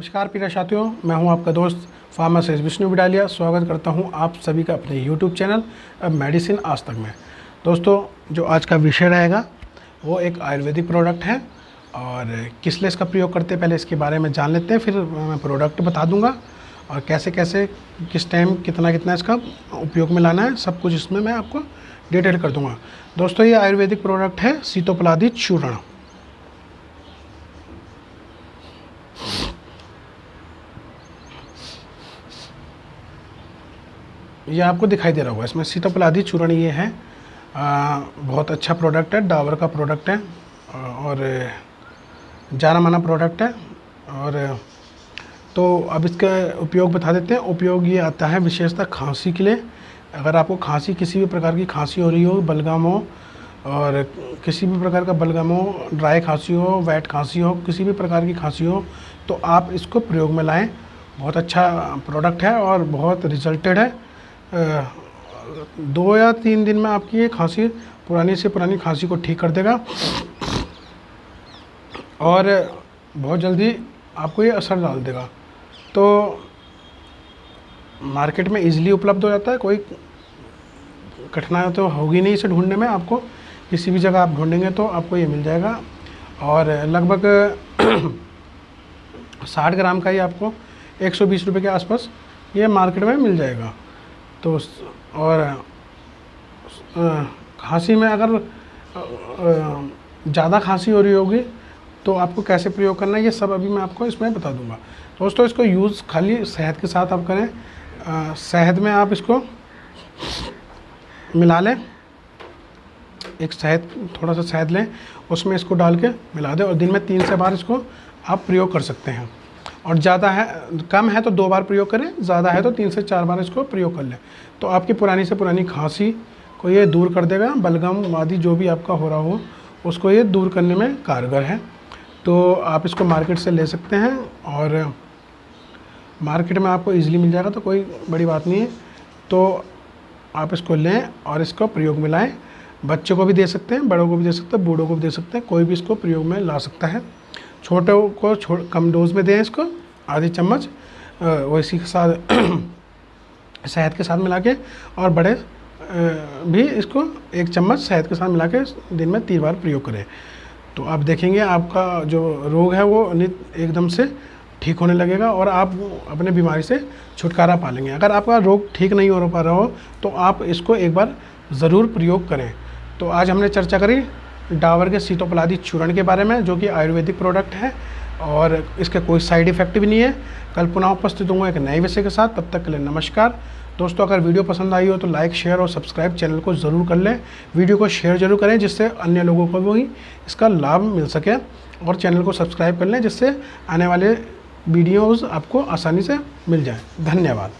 नमस्कार प्रिय साथियों, मैं हूं आपका दोस्त फार्मासिस्ट विष्णु बिडालिया। स्वागत करता हूं आप सभी का अपने यूट्यूब चैनल मेडिसिन आज तक में। दोस्तों, जो आज का विषय रहेगा वो एक आयुर्वेदिक प्रोडक्ट है और किस लिए इसका प्रयोग करते हैं पहले इसके बारे में जान लेते हैं, फिर मैं प्रोडक्ट बता दूंगा और कैसे कैसे किस टाइम कितना कितना इसका उपयोग में लाना है, सब कुछ इसमें मैं आपको डिटेल कर दूँगा। दोस्तों, ये आयुर्वेदिक प्रोडक्ट है सीतोपलादी चूर्ण। ये आपको दिखाई दे रहा होगा, इसमें सीतोपलादी चूर्ण ये है। बहुत अच्छा प्रोडक्ट है, डाबर का प्रोडक्ट है और जाना माना प्रोडक्ट है। और तो अब इसका उपयोग बता देते हैं। उपयोग ये आता है विशेषतः खांसी के लिए। अगर आपको खांसी, किसी भी प्रकार की खांसी हो रही हो, बलगम हो और किसी भी प्रकार का बलगम हो, ड्राई खांसी हो, वेट खांसी हो, किसी भी प्रकार की खांसी हो, तो आप इसको प्रयोग में लाएं। बहुत अच्छा प्रोडक्ट है और बहुत रिजल्टेड है। 2 या 3 दिन में आपकी ये खांसी, पुरानी से पुरानी खांसी को ठीक कर देगा और बहुत जल्दी आपको ये असर डाल देगा। तो मार्केट में इजीली उपलब्ध हो जाता है, कोई कठिनाई तो होगी नहीं इसे ढूंढने में। आपको किसी भी जगह आप ढूंढेंगे तो आपको ये मिल जाएगा और लगभग 60 ग्राम का ही आपको 120 रुपये के आसपास ये मार्केट में मिल जाएगा। तो और खांसी में अगर ज़्यादा खांसी हो रही होगी तो आपको कैसे प्रयोग करना है, ये सब अभी मैं आपको इसमें बता दूंगा। दोस्तों, इसको यूज़ खाली शहद के साथ आप करें। शहद में आप इसको मिला लें, एक शहद, थोड़ा सा शहद लें, उसमें इसको डाल के मिला दें और दिन में 3 से 4 बार इसको आप प्रयोग कर सकते हैं। और ज़्यादा है, कम है तो 2 बार प्रयोग करें, ज़्यादा है तो 3 से 4 बार इसको प्रयोग कर लें। तो आपकी पुरानी से पुरानी खांसी को ये दूर कर देगा। बलगम आदि जो भी आपका हो रहा हो उसको ये दूर करने में कारगर है। तो आप इसको मार्केट से ले सकते हैं और मार्केट में आपको इजीली मिल जाएगा, तो कोई बड़ी बात नहीं है। तो आप इसको लें और इसको प्रयोग में लाएँ। बच्चों को भी दे सकते हैं, बड़ों को भी दे सकते हैं, बूढ़ों को भी दे सकते हैं, कोई भी इसको प्रयोग में ला सकता है। छोटों को कम डोज में दें इसको, आधी चम्मच वैसी के साथ शहद के साथ मिला के, और बड़े भी इसको 1 चम्मच शहद के साथ मिला के दिन में 3 बार प्रयोग करें। तो आप देखेंगे आपका जो रोग है वो एकदम से ठीक होने लगेगा और आप अपने बीमारी से छुटकारा पा लेंगे। अगर आपका रोग ठीक नहीं हो पा रहा हो तो आप इसको एक बार ज़रूर प्रयोग करें। तो आज हमने चर्चा करी डाबर के सीतोपलादी चूर्ण के बारे में, जो कि आयुर्वेदिक प्रोडक्ट है और इसके कोई साइड इफ़ेक्ट भी नहीं है। कल पुनः उपस्थित होंगे एक नए विषय के साथ। तब तक के लिए नमस्कार। दोस्तों, अगर वीडियो पसंद आई हो तो लाइक, शेयर और सब्सक्राइब चैनल को ज़रूर कर लें। वीडियो को शेयर जरूर करें जिससे अन्य लोगों को भी इसका लाभ मिल सके, और चैनल को सब्सक्राइब कर लें जिससे आने वाले वीडियोज़ आपको आसानी से मिल जाएँ। धन्यवाद।